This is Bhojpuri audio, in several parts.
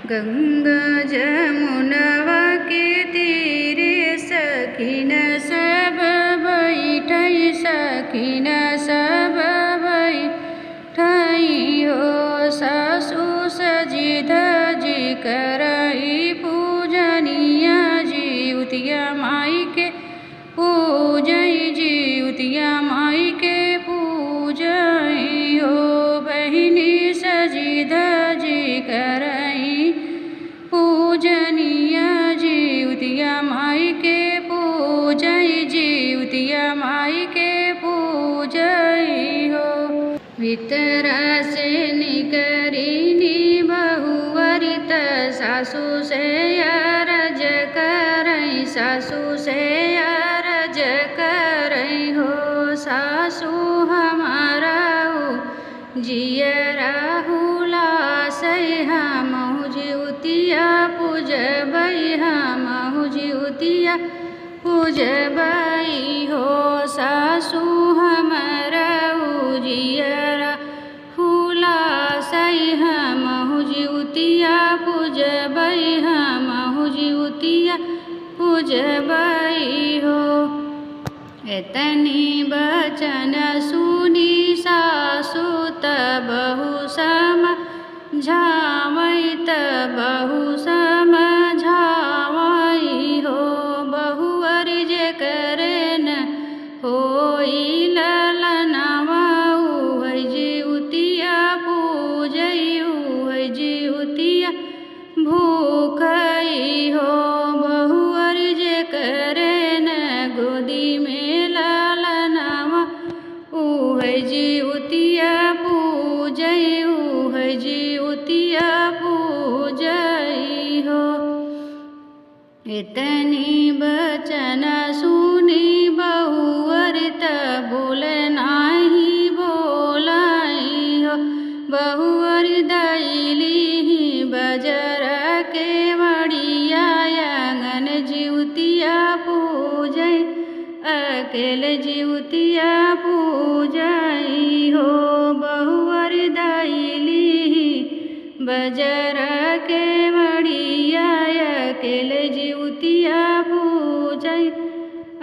गंगा जमुनवा के तीरे सखिन सब बैठै सखिन सब बैठै हो। सासु सजी धजी करई पूजनिया जिउतिया माई के पूजई जिउतिया माई के पूजई हो। बहिनी सजी धजी करई पूजनिया जिउतिया माई के पूजई जिउतिया माई के पूजई हो। भीतरा से निकरीनी बहुवरित सासु से अरज करई सासु से अरज करई हो। सासु हमारा जियरा हुलासै हमहु जिउतिया पूजबै हमहु जिउतिया पूजबै हो। सासु हमारा जियरा हुलासै हमहु जिउतिया पूजबै हमहु जिउतिया पूजबै हो। एतनी बचन सुनी सासु बहु समझावै बहु समझावै हो। बहुअर जे करे न होई ललनवा उहै जिउतिया पूजै उहै जिउतिया भूखै हो। बहुअर जे करे न गोदी में ललनवा उहै जिउतिया पूजै उहै जिउतिया पूजै हो। इतनी बचन सुनी बहुअर त बोले नाही बोलाई हो। बहुअर दैली बजर के बड़िया आंगन जिउतिया पूजै अकेले जिउतिया पूजै हो। बहुअर दैली बजर के बड़िया अकेले जिउतिया पूजै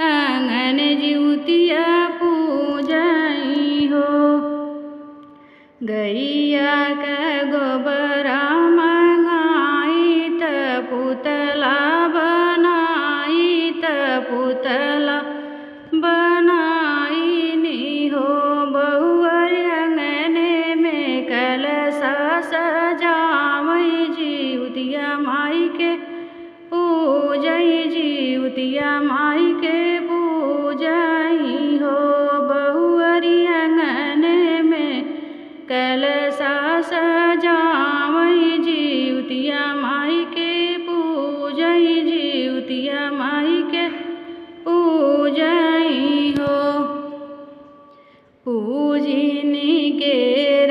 आंगन जिउतिया पूजै हो। गैया के गोबरा मंगाई त पुतला बनाई त पुतला बनाईनी हो। बहुअर अंगने में कलशा सजावै जिउतिया माई के पूजै जिउतिया माई के पूजै हो। बहुअर अंगने में कलशा सजावै जिउतिया माई के पूजै जिउतिया माई के पूजै हो। पूजिनी के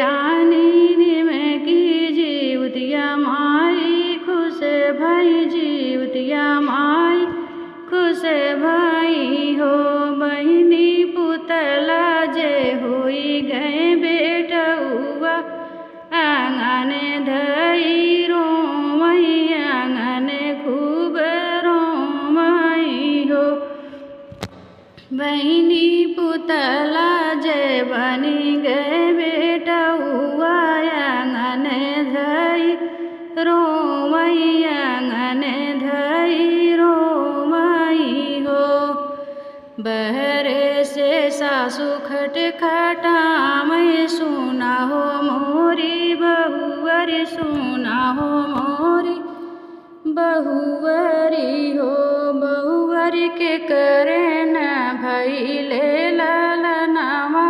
रानी निमकी जिउतिया माई खुश भई जिउतिया माई खुश भई हो। बहिनी पुतला जे होई गए बेटउआ आंगन धई रोमई आंगन खूब रोमई हो। बहिनी पुतला जे बनी गए बेटउआ आंगन धई रोमई आंगन धई रोमई हो। बहरे से सासु खटखटावै सुना हो मोरी बहुअर सुना हो मोरी बहुअरी हो। बहुअर के करे न भइले ललनवा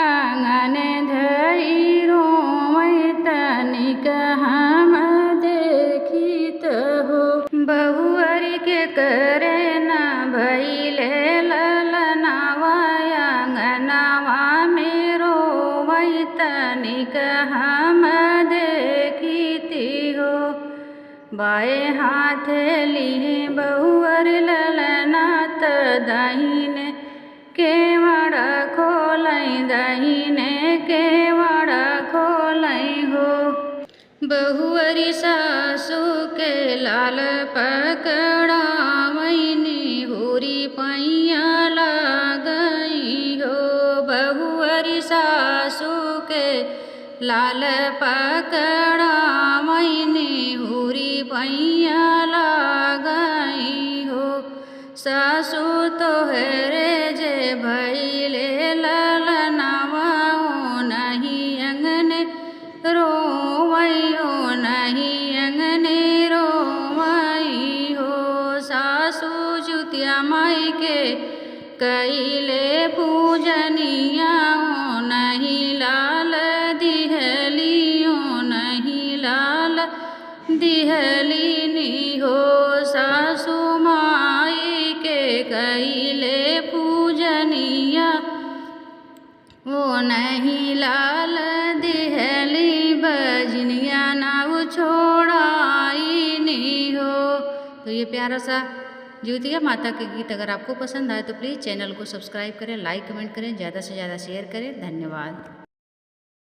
आंगन धई रोमै तनिक हम देखित हो। बहुअर के करे न भइले ललनवा आंगनवा में रोवै तनिक हम देखिती हो। बाएं हाथ लिए बहुअर ललना त दाहिने केवड़ खोलै दाहिने केवड़ खोलै हो। बहुअरी सासू के लाल पकड़ावैनी होरी पैया लागई हो। बहुअरी सासू के लाल पकड़ावैनी होरी पैया लागई हो। सासू तोहरे जे भइले ललनवा हो नहीं अंगने रोवैयो नहीं अंगने रोवई हो। सासू जुतिया माई के कैले पूजनिया हो नहीं लाल दिहलियो नहीं लाल दिहलिनी हो। सासू माई के कैले पूजनिया वो नहीं लाल दिहली बजनिया नाव छोड़ाई नहीं हो। तो ये प्यारा सा ज्योतिया माता के गीत अगर आपको पसंद आए तो प्लीज़ चैनल को सब्सक्राइब करें, लाइक कमेंट करें, ज़्यादा से ज़्यादा शेयर करें। धन्यवाद।